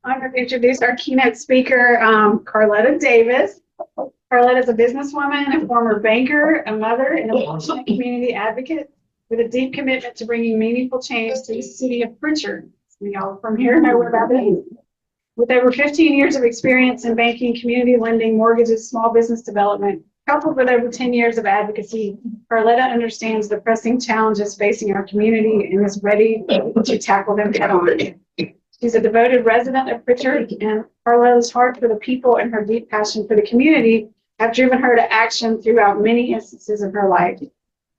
I'm going to introduce our keynote speaker, Carletta Davis. Carletta is a businesswoman, a former banker, a mother, and a passionate community advocate with a deep commitment to bringing meaningful change to the city of Prichard. We all from here know where that is. With over 15 years of experience in banking, community lending, mortgages, small business development, coupled with over 10 years of advocacy, Carletta understands the pressing challenges facing our community and is ready to tackle them head on. She's a devoted resident of Prichard, and Carletta's heart for the people and her deep passion for the community have driven her to action throughout many instances of her life.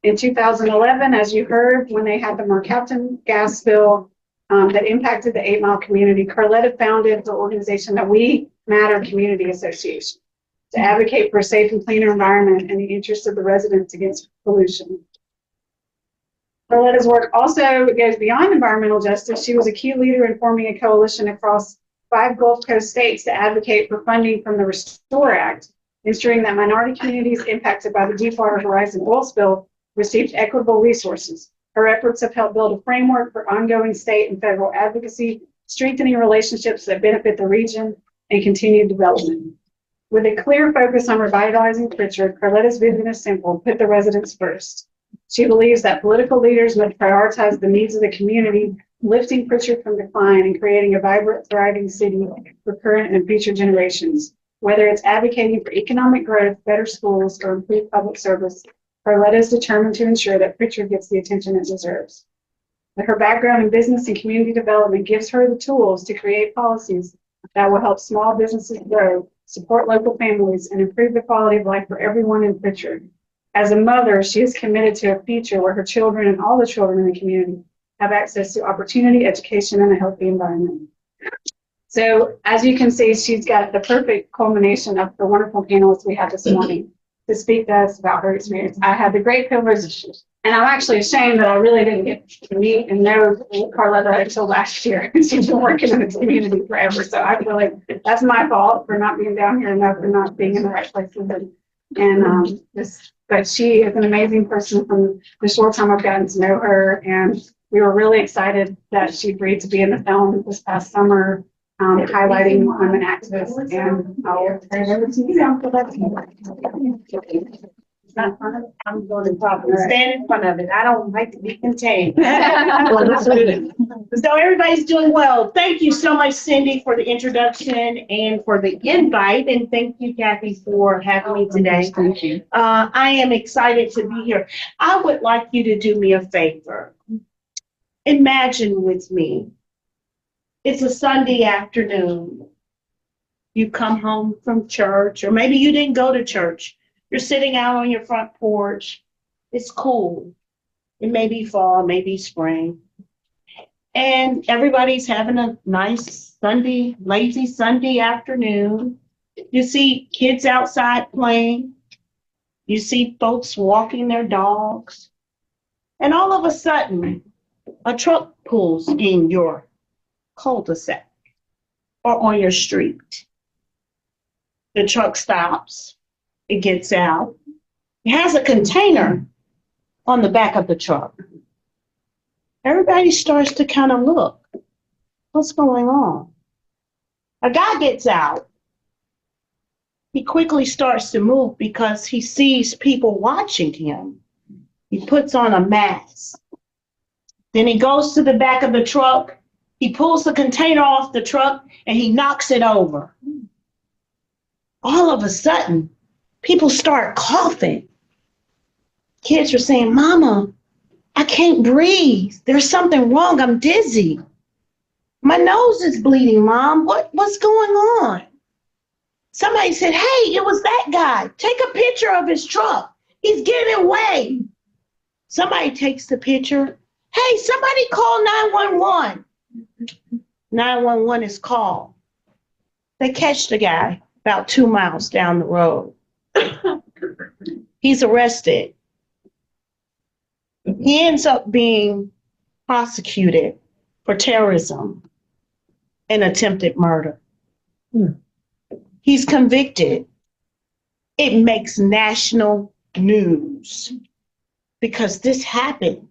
In 2011, as you heard, when they had the mercaptan gas spill that impacted the 8 Mile community, Carletta founded the organization that We Matter Community Association to advocate for a safe and cleaner environment in the interest of the residents against pollution. Carletta's work also goes beyond environmental justice. She was a key leader in forming a coalition across 5 Gulf Coast states to advocate for funding from the Restore Act, ensuring that minority communities impacted by the Deepwater Horizon oil spill received equitable resources. Her efforts have helped build a framework for ongoing state and federal advocacy, strengthening relationships that benefit the region and continued development. With a clear focus on revitalizing Prichard, Carletta's vision is simple: put the residents first. She believes that political leaders must prioritize the needs of the community, lifting Prichard from decline and creating a vibrant, thriving city for current and future generations. Whether it's advocating for economic growth, better schools, or improved public service, Carletta is determined to ensure that Prichard gets the attention it deserves. Her background in business and community development gives her the tools to create policies that will help small businesses grow, support local families, and improve the quality of life for everyone in Prichard. As a mother, she is committed to a future where her children and all the children in the community have access to opportunity, education, and a healthy environment. So as you can see, she's got the perfect culmination of the wonderful panelists we had this morning to speak to us about her experience. I had the great privilege, and I'm actually ashamed that I really didn't get to meet and know Carletta until last year. She's been working in this community forever, so I feel like that's my fault for not being down here enough and not being in the right places. But she is an amazing person from the short time I've gotten to know her, and we were really excited that she agreed to be in the film this past summer, highlighting women activists. And I'll turn it over to you now for that. It's not fun. I'm going to talk and stand in front of it. I don't like to be contained. So everybody's doing well. Thank you so much, Cindy, for the introduction and for the invite. And thank you, Kathy, for having me today. Thank you. I am excited to be here. I would like you to do me a favor. Imagine with me, it's a Sunday afternoon. You come home from church, or maybe you didn't go to church. You're sitting out on your front porch. It's cool. It may be fall, maybe spring. And everybody's having a nice Sunday, lazy Sunday afternoon. You see kids outside playing. You see folks walking their dogs. And all of a sudden, a truck pulls in your cul-de-sac or on your street. The truck stops. It gets out. It has a container on the back of the truck. Everybody starts to kind of look. What's going on? A guy gets out. He quickly starts to move because he sees people watching him. He puts on a mask. Then he goes to the back of the truck. He pulls the container off the truck and he knocks it over. All of a sudden, people start coughing. Kids are saying, "Mama, I can't breathe. There's something wrong. I'm dizzy. My nose is bleeding, Mom. What's going on?" Somebody said, "Hey, it was that guy. Take a picture of his truck. He's getting away." Somebody takes the picture. "Hey, somebody call 911. 911 is called. They catch the guy about 2 miles down the road. He's arrested. He ends up being prosecuted for terrorism and attempted murder. He's convicted. It makes national news because this happened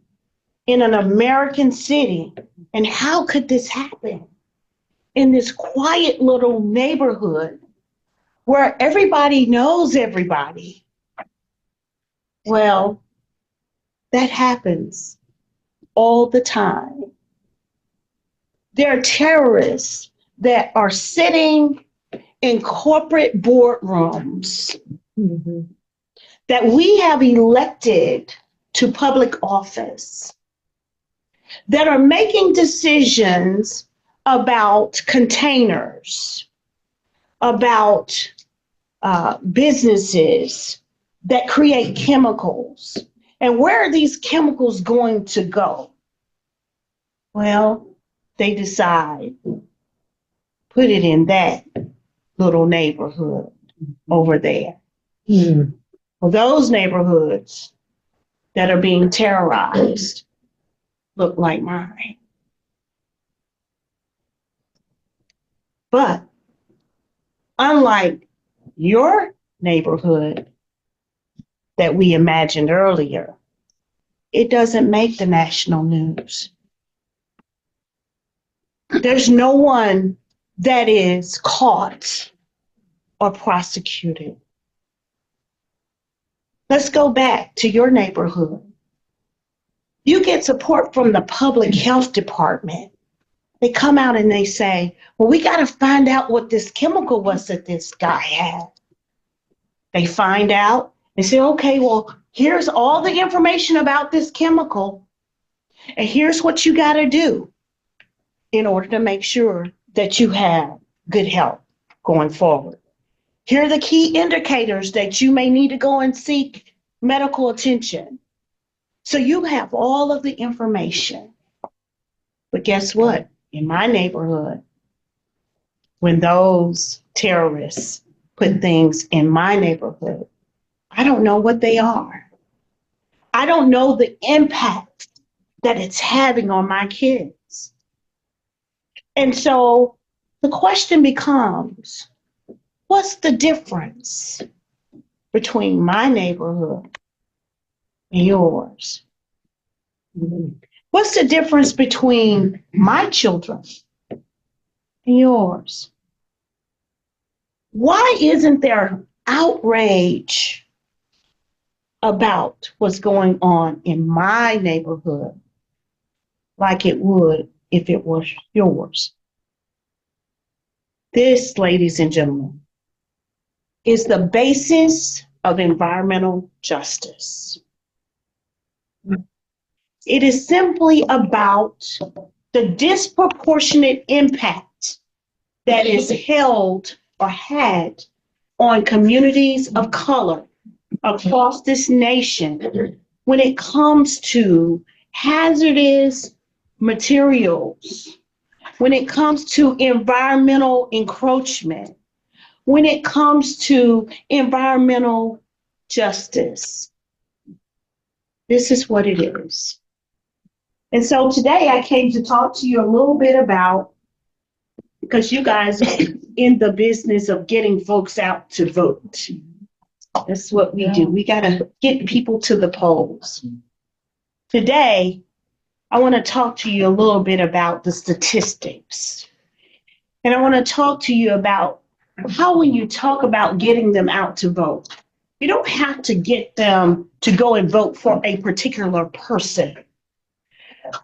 in an American city. And how could this happen? in this quiet little neighborhood where everybody knows everybody. Well, that happens all the time. There are terrorists that are sitting in corporate boardrooms that we have elected to public office that are making decisions about containers, about businesses that create chemicals. And where are these chemicals going to go? Well, they decide, put it in that little neighborhood over there. Well, those neighborhoods that are being terrorized look like mine. But unlike your neighborhood that we imagined earlier, it doesn't make the national news. There's no one that is caught or prosecuted. Let's go back to your neighborhood. You get support from the public health department. They come out and they say, well, we got to find out what this chemical was that this guy had. They find out and say, okay, well, here's all the information about this chemical, and here's what you got to do in order to make sure that you have good health going forward. Here are the key indicators that you may need to go and seek medical attention. So you have all of the information. But guess what? In my neighborhood, when those terrorists put things in my neighborhood, I don't know what they are. I don't know the impact that it's having on my kids. And so the question becomes, what's the difference between my neighborhood and yours? What's the difference between my children and yours? Why isn't there outrage about what's going on in my neighborhood like it would if it was yours? This, ladies and gentlemen, is the basis of environmental justice. It is simply about the disproportionate impact that is held or had on communities of color across this nation when it comes to hazardous materials, when it comes to environmental encroachment, when it comes to environmental justice. This is what it is. And so today I came to talk to you a little bit about, because you guys are in the business of getting folks out to vote. That's what we do. We got to get people to the polls. Today, I want to talk to you a little bit about the statistics. And I want to talk to you about how, when you talk about getting them out to vote, you don't have to get them to go and vote for a particular person.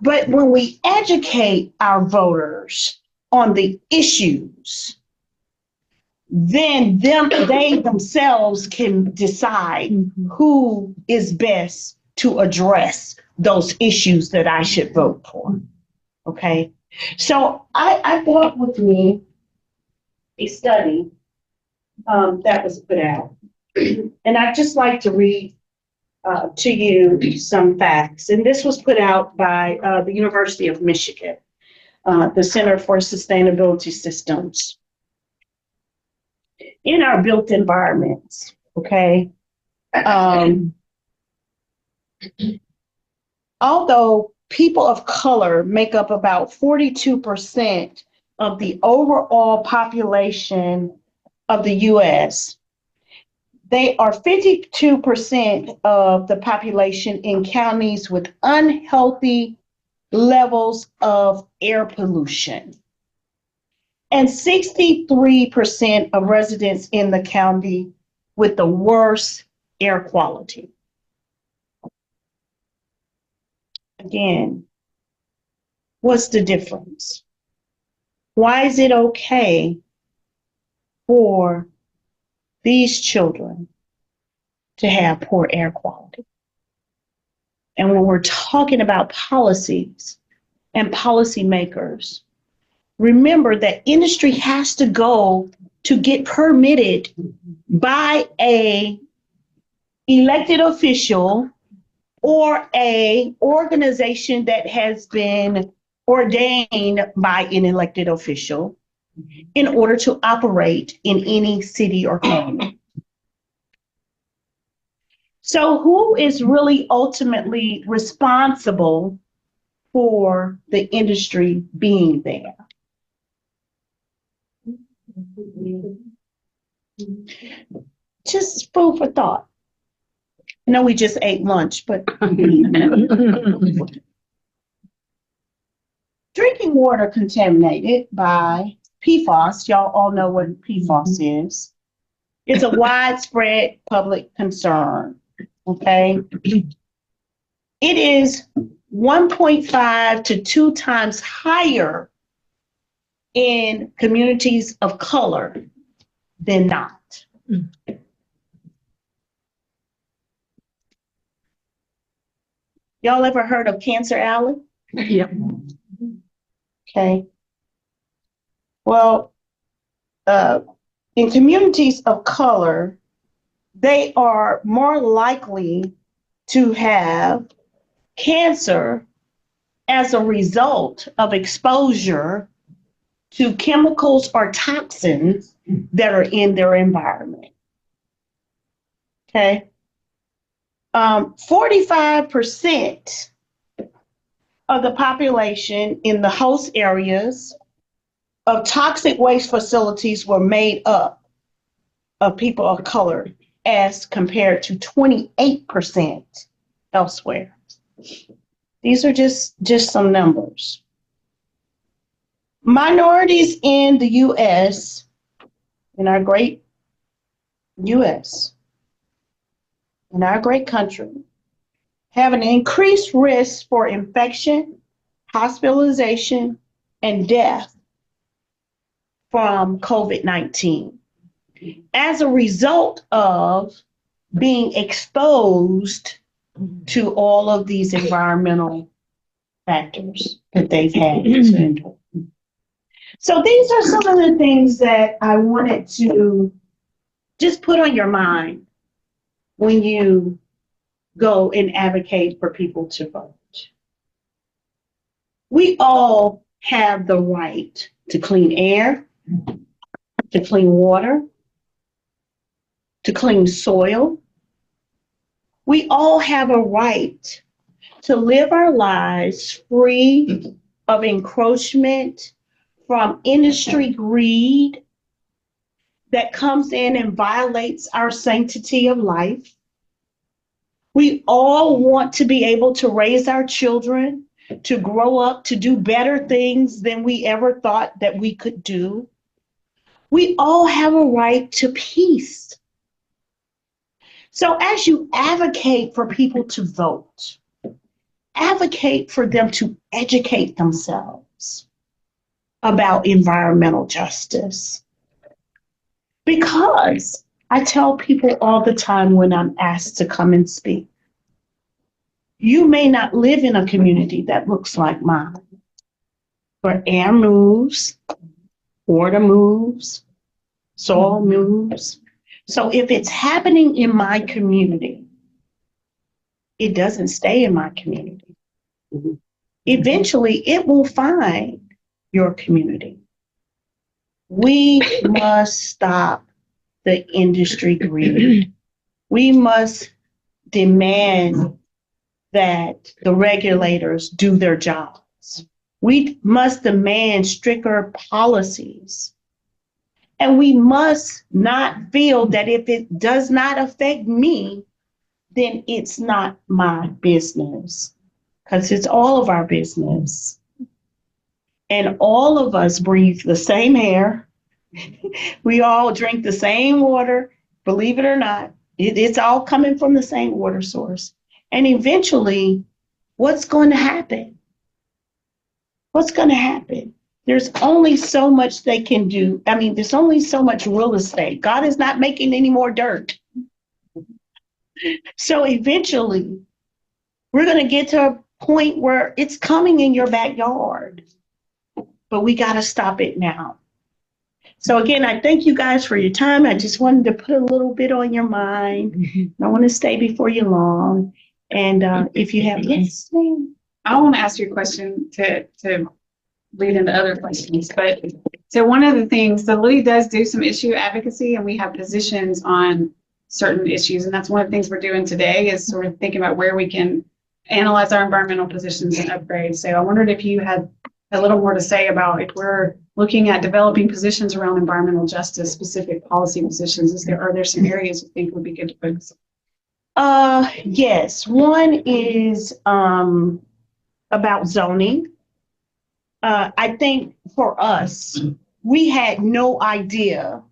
But when we educate our voters on the issues, then they themselves can decide who is best to address those issues that I should vote for. Okay, so I brought with me a study that was put out, and I'd just like to read to you some facts. And this was put out by the University of Michigan, the Center for Sustainability Systems. In our built environments, okay, although people of color make up about 42% of the overall population of the US, they are 52% of the population in counties with unhealthy levels of air pollution. and 63% of residents in the county with the worst air quality. Again, what's the difference? Why is it okay for these children to have poor air quality? And when we're talking about policies and policymakers, remember that industry has to go to get permitted by a elected official or a organization that has been ordained by an elected official in order to operate in any city or county. So who is really ultimately responsible for the industry being there? Just food for thought. I know we just ate lunch, but drinking water contaminated by PFAS, y'all all know what PFAS is. It's a widespread public concern, okay? It is 1.5 to 2 times higher in communities of color than not. Y'all ever heard of Cancer Alley? Yep. Okay. Well, in communities of color, they are more likely to have cancer as a result of exposure to chemicals or toxins that are in their environment. Okay. 45% of the population in the host areas of toxic waste facilities were made up of people of color as compared to 28% elsewhere. These are just some numbers. Minorities in the U.S., in our great U.S., in our great country, have an increased risk for infection, hospitalization, and death from COVID-19 as a result of being exposed to all of these environmental factors that they've had to endure. So these are some of the things that I wanted to just put on your mind when you go and advocate for people to vote. We all have the right to clean air, to clean water, to clean soil. We all have a right to live our lives free of encroachment from industry greed that comes in and violates our sanctity of life. We all want to be able to raise our children to grow up to do better things than we ever thought that we could do. We all have a right to peace. So as you advocate for people to vote, advocate for them to educate themselves about environmental justice. Because I tell people all the time when I'm asked to come and speak, you may not live in a community that looks like mine, where air moves, water moves, soil moves. So if it's happening in my community, it doesn't stay in my community. Eventually, it will find your community. We must stop the industry greed. We must demand that the regulators do their jobs. We must demand stricter policies. And we must not feel that if it does not affect me, then it's not my business, because it's all of our business. and all of us breathe the same air. We all drink the same water, believe it or not. It's all coming from the same water source. And eventually, what's going to happen? What's going to happen? There's only so much they can do. I mean, there's only so much real estate. God is not making any more dirt. So eventually, we're going to get to a point where it's coming in your backyard. But we got to stop it now. So again, I thank you guys for your time. I just wanted to put a little bit on your mind. I want to stay before you long. And if you have, yes, ma'am. I want to ask you a question to lead into other questions. But so one of the things, the Louis does do some issue advocacy, and we have positions on certain issues. And that's one of the things we're doing today is sort of thinking about where we can analyze our environmental positions and upgrade. So I wondered if you had a little more to say about if we're looking at developing positions around environmental justice, specific policy positions. Are there some areas you think would be good to focus on? Yes. One is about zoning. I think for us, we had no idea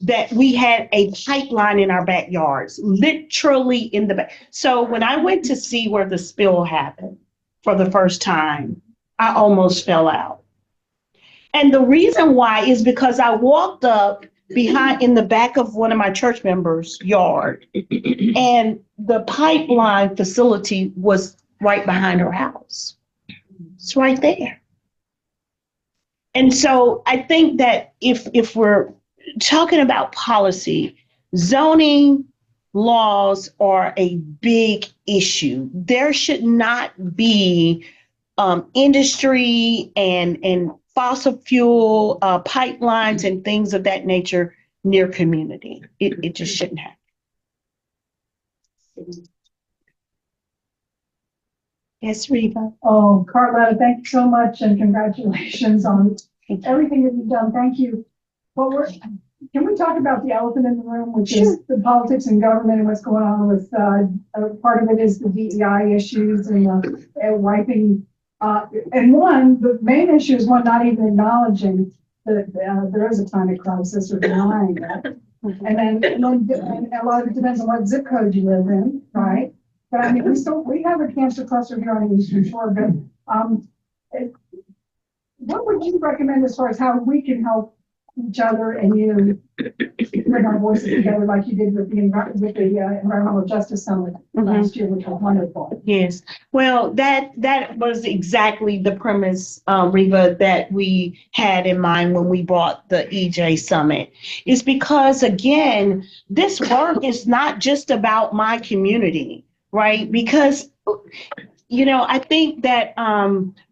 that we had a pipeline in our backyards, literally in the back. So when I went to see where the spill happened for the first time, I almost fell out. And the reason why is because I walked up behind in the back of one of my church members' yard, and the pipeline facility was right behind her house. It's right there. And so I think that if we're talking about policy, zoning laws are a big issue. There should not be industry and fossil fuel pipelines and things of that nature near community. It just shouldn't happen. Yes, Reva. Oh, Carletta, thank you so much and congratulations on everything that you've done. Thank you. But can we talk about the elephant in the room, which is the politics and government and what's going on with part of it is the DEI issues and wiping. And the main issue is not even acknowledging that there is a climate crisis or denying it. And then and a lot of it depends on what zip code you live in, right? But I mean, we have a cancer cluster here on the Eastern Shore, but what would you recommend as far as how we can help each other and you bring our voices together like you did with the Environmental Justice Summit last year, which was wonderful. Yes. Well, that was exactly the premise, Reva, that we had in mind when we brought the EJ Summit. Is because, again, this work is not just about my community, right? Because I think that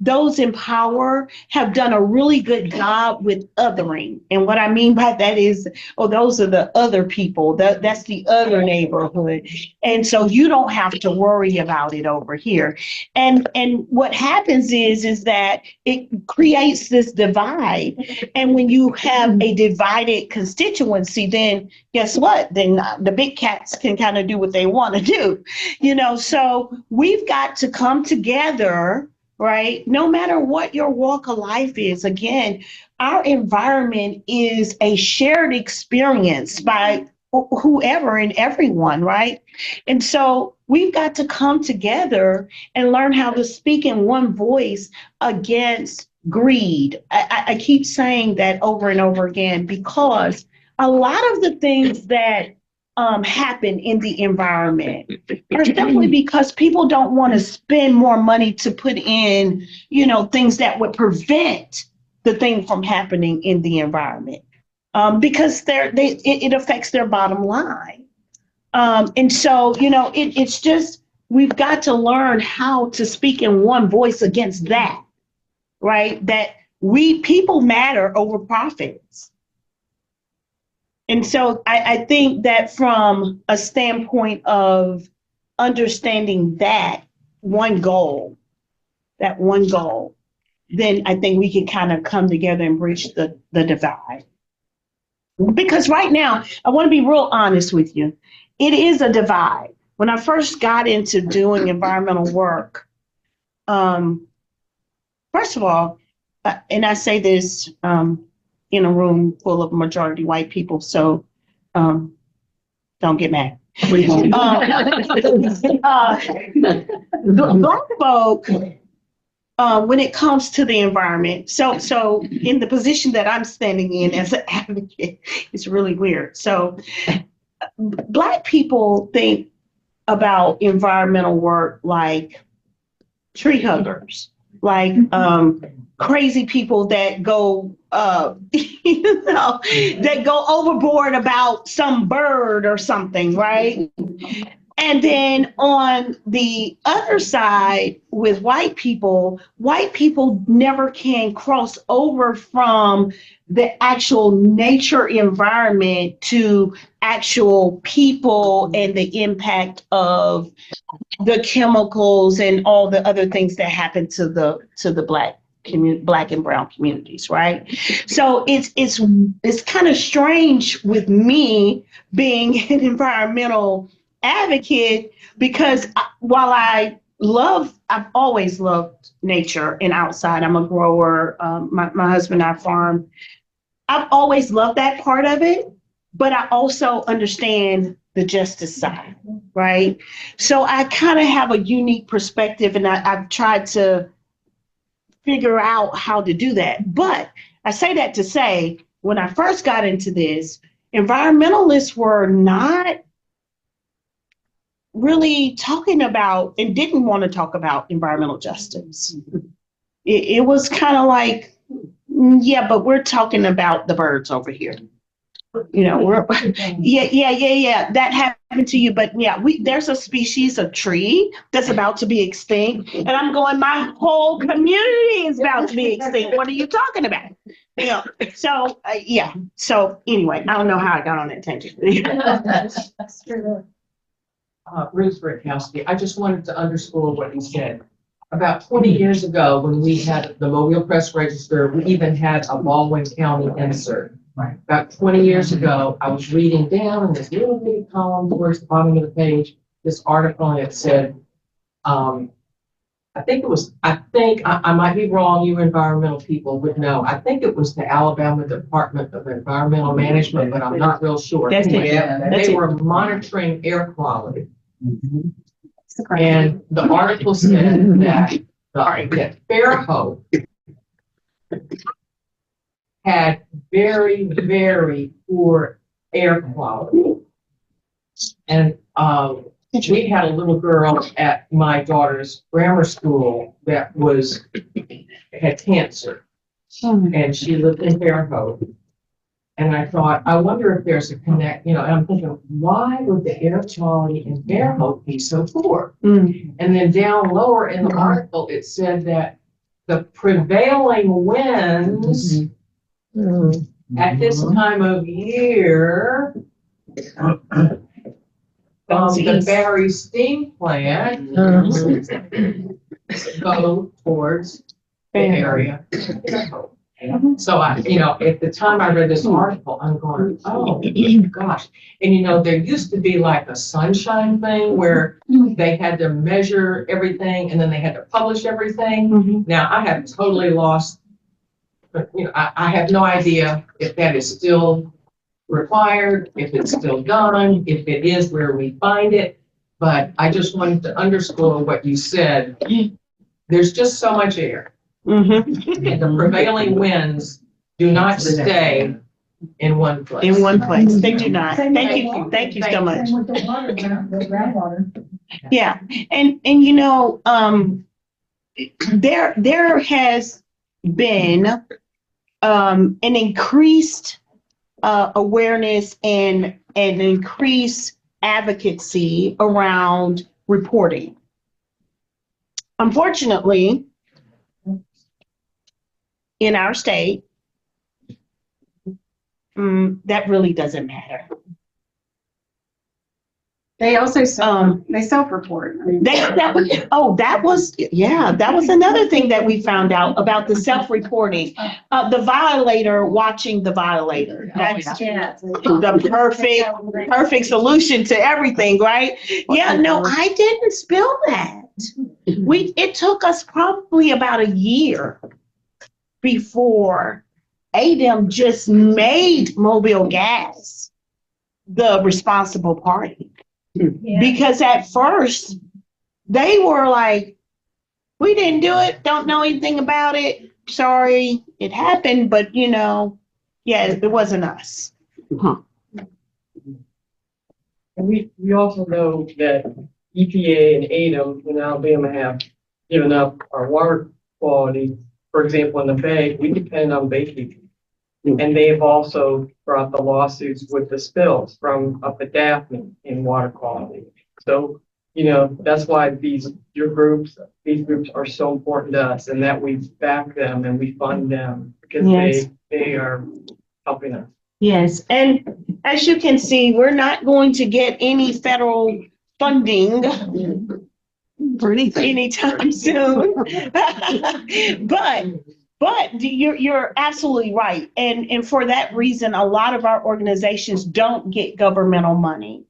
those in power have done a really good job with othering. And what I mean by that is, those are the other people. That's the other neighborhood. And so you don't have to worry about it over here. And what happens is that it creates this divide. And when you have a divided constituency, then guess what? Then the big cats can kind of do what they want to do. So we've got to come together, right? No matter what your walk of life is. Again, our environment is a shared experience by whoever and everyone, right? And so we've got to come together and learn how to speak in one voice against greed. I keep saying that over and over again because a lot of the things that happen in the environment are simply because people don't want to spend more money to put in, things that would prevent the thing from happening in the environment, because it affects their bottom line. And so, it's just, we've got to learn how to speak in one voice against that, right? That people matter over profits. And so I think that from a standpoint of understanding that one goal, then I think we can kind of come together and bridge the divide. Because right now, I want to be real honest with you. It is a divide. When I first got into doing environmental work, first of all, and I say this in a room full of majority white people, so don't get mad. Black folk, when it comes to the environment, so in the position that I'm standing in as an advocate, it's really weird. So Black people think about environmental work like tree huggers, like crazy people that go that go overboard about some bird or something, right? And then on the other side with white people never can cross over from the actual nature environment to actual people and the impact of the chemicals and all the other things that happen to the Black and brown communities, right? So it's kind of strange with me being an environmental advocate, because while I've always loved nature and outside. I'm a grower. My husband and I farm. I've always loved that part of it, but I also understand the justice side, right? So I kind of have a unique perspective, and I've tried to figure out how to do that. But I say that to say, when I first got into this, environmentalists were not really talking about and didn't want to talk about environmental justice. It was kind of like, yeah, but we're talking about the birds over here. You know, yeah. That happened to you, but yeah, there's a species of tree that's about to be extinct, and I'm going, my whole community is about to be extinct. What are you talking about? You know, so yeah. So anyway, I don't know how I got on that tangent. That's true. Ruth Rickowski, I just wanted to underscore what you said. About 20 years ago, when we had the Mobile Press Register, we even had a Baldwin County insert. Right. About 20 years ago, I was reading down in this little bitty column towards the bottom of the page, this article, and it said, I might be wrong, you environmental people would know. I think it was the Alabama Department of Environmental Management, but I'm not real sure. That's it. They were monitoring air quality. And the article said that Fairhope had very, very poor air quality. And we had a little girl at my daughter's grammar school that had cancer. And she lived in Fairhope. And I thought, I wonder if there's a connect, and I'm thinking, why would the air quality in Fairhope be so poor? And then down lower in the article, it said that the prevailing winds at this time of year from the Barry steam plant go towards the area. So at the time I read this article, I'm going, oh gosh. And there used to be like a sunshine thing where they had to measure everything and then they had to publish everything. Now I have totally lost, I have no idea if that is still required, if it's still done, if it is, where we find it. But I just wanted to underscore what you said. There's just so much air. And the prevailing winds do not stay in one place. In one place, they do not. Thank you so much. Same with the water, the groundwater. Yeah, and there has been an increased awareness and an increased advocacy around reporting. Unfortunately, in our state, that really doesn't matter. They also self-report. That was another thing that we found out about the self-reporting. The violator watching the violator. That's the perfect solution to everything, right? Yeah, no, I didn't spill that. It took us probably about a year before ADEM just made Mobile Gas the responsible party. Because at first they were like, we didn't do it, don't know anything about it. Sorry, it happened, but yeah, it wasn't us. And we also know that EPA and ADEM in Alabama have given up our water quality. For example, in the Bay, we depend on baykeeping. And they've also brought the lawsuits with the spills from up at Daphne in water quality. So, that's why these groups are so important to us, and that we back them and we fund them because Yes. they are helping us. Yes, and as you can see, we're not going to get any federal funding For anything. anytime soon. But you're absolutely right. And for that reason, a lot of our organizations don't get governmental money.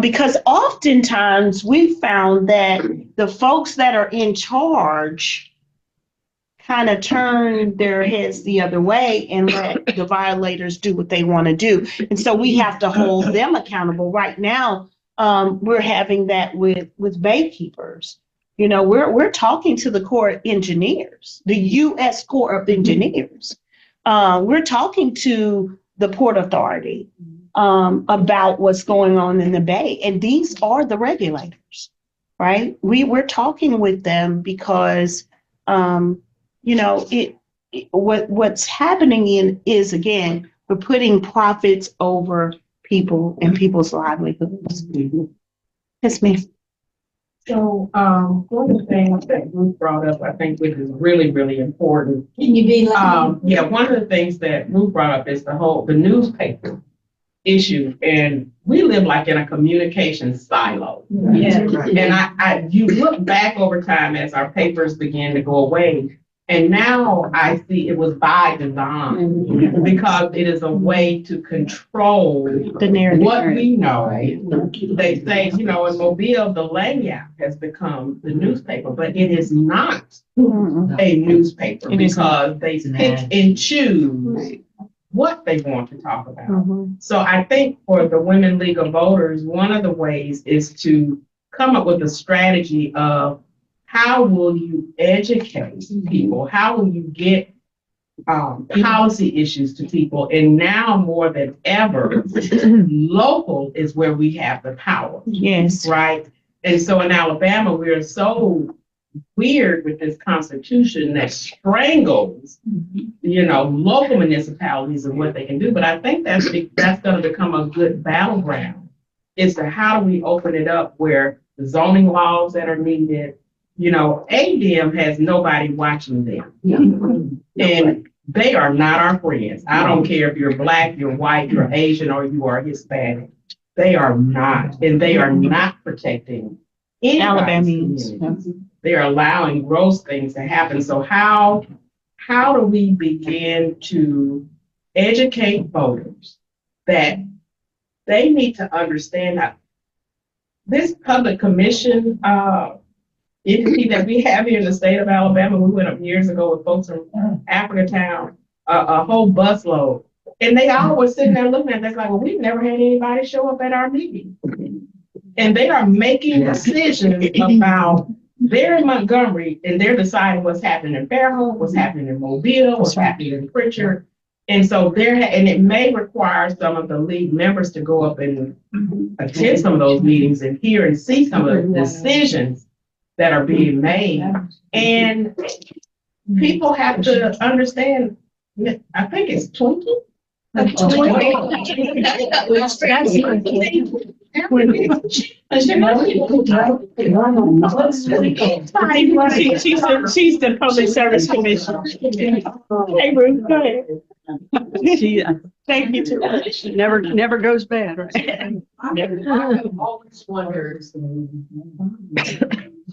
Because oftentimes we found that the folks that are in charge kind of turn their heads the other way and let the violators do what they want to do. And so we have to hold them accountable. Right now, we're having that with baykeepers. We're talking to the Corps of Engineers, the U.S. Corps of Engineers. We're talking to the Port Authority about what's going on in the Bay. And these are the regulators, right? We're talking with them because, what's happening is, again, we're putting profits over people and people's livelihoods. Yes, ma'am. So, one of the things that Ruth brought up, I think, which is really, really important. Can you be like? Yeah, one of the things that Ruth brought up is the newspaper issue, and we live like in a communication silo. Yeah. And you look back over time as our papers began to go away, and now I see it was by design because it is a way to control The narrative. what we know. They say, in Mobile, the layout has become the newspaper, but it is not a newspaper It is because they pick and choose what they want to talk about. So I think for the Women League of Voters, one of the ways is to come up with a strategy of how will you educate people? How will you get policy issues to people? And now more than ever, local is where we have the power. Yes. Right? And so in Alabama, we are so weird with this constitution that strangles, local municipalities and what they can do. But I think that's going to become a good battleground is to how do we open it up where the zoning laws that are needed, ADM has nobody watching them. And they are not our friends. I don't care if you're Black, you're white, you're Asian, or you are Hispanic. They are not. And they are not protecting Alabamians. They are allowing gross things to happen. So how do we begin to educate voters that they need to understand that this public commission entity that we have here in the state of Alabama, we went up years ago with folks from Africatown, a whole busload. And they all were sitting there looking at us like, well, we've never had anybody show up at our meeting. And they are making decisions about they're in Montgomery and they're deciding what's happening in Fairhope, what's happening in Mobile, what's happening in Prichard. And so and it may require some of the league members to go up and attend some of those meetings and hear and see some of the decisions that are being made. And people have to understand, I think it's 20. She's the public service commission. Hey, Ruth, go ahead. Thank you too much. Never goes bad. Right? I've always wondered,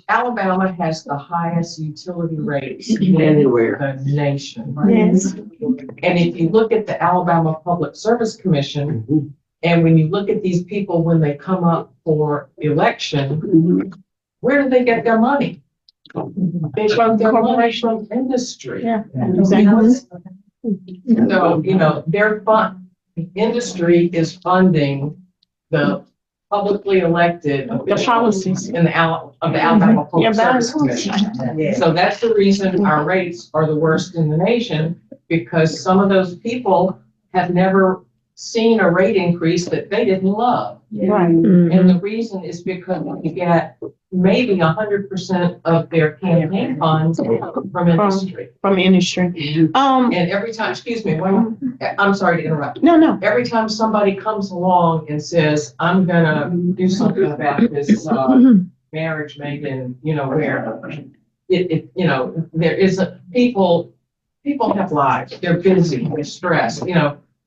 Alabama has the highest utility rates in the nation. Yes. And if you look at the Alabama Public Service Commission, and when you look at these people when they come up for election, where do they get their money? They fund their money from industry. Yeah. Exactly. So, their the industry is funding the publicly elected officials policies. in the Alabama Public Service Commission. Yeah. So that's the reason our rates are the worst in the nation, because some of those people have never seen a rate increase that they didn't love. Right. And the reason is because you get maybe 100% of their campaign funds from industry. From industry. And every time, excuse me, I'm sorry to interrupt. No. Every time somebody comes along and says, I'm gonna do something about this, marriage made in, where there isn't, people have lives, they're busy, they're stressed,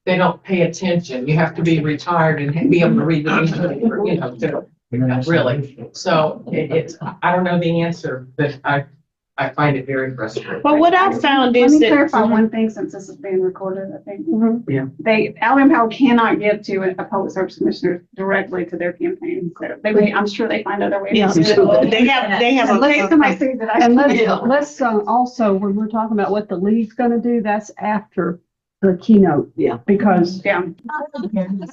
they don't pay attention. You have to be retired and be able to read the newspaper, really. So it's, I don't know the answer, but I find it very frustrating. But what I found Let is me that. clarify one thing since this is being recorded, I think. Mhm. Alabama Power cannot give to a public service commissioner directly to their campaign. So I'm sure they find other ways. Yeah, to do it. they have Unless somebody sees that I And can. let's also, when we're talking about what the league's gonna do, that's after the keynote. Yeah. Because, Yeah.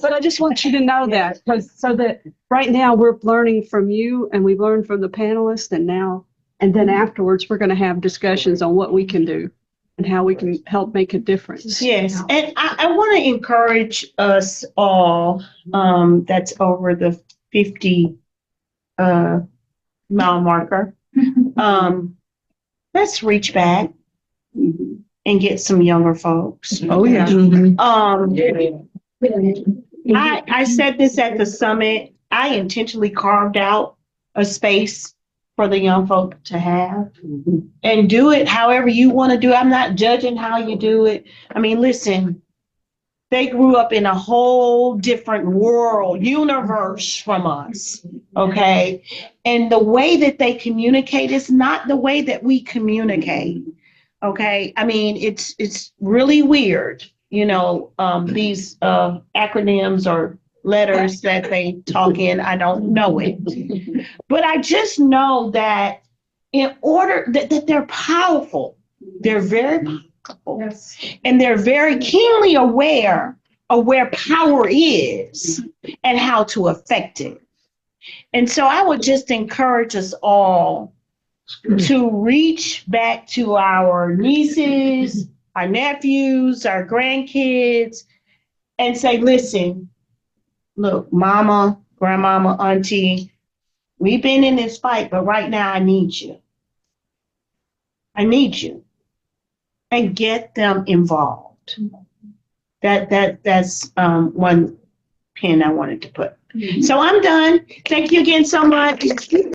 but I just want you to know that, because so that right now we're learning from you and we've learned from the panelists and then afterwards, we're gonna have discussions on what we can do and how we can help make a difference. Yes, and I want to encourage us all, that's over the 50 mile marker. Let's reach back and get some younger folks. Oh, yeah. I said this at the summit. I intentionally carved out a space for the young folk to have and do it however you want to do it. I'm not judging how you do it. I mean, listen, they grew up in a whole different universe from us. Okay. And the way that they communicate is not the way that we communicate. Okay. I mean, it's really weird, these acronyms or letters that they talk in. I don't know it. But I just know that in order that they're powerful, they're very powerful. Yes. And they're very keenly aware of where power is and how to affect it. And so I would just encourage us all to reach back to our nieces, our nephews, our grandkids, and say, listen, look, mama, grandmama, auntie, we've been in this fight, but right now I need you. I need you. And get them involved. That's one pin I wanted to put. So I'm done. Thank you again so much.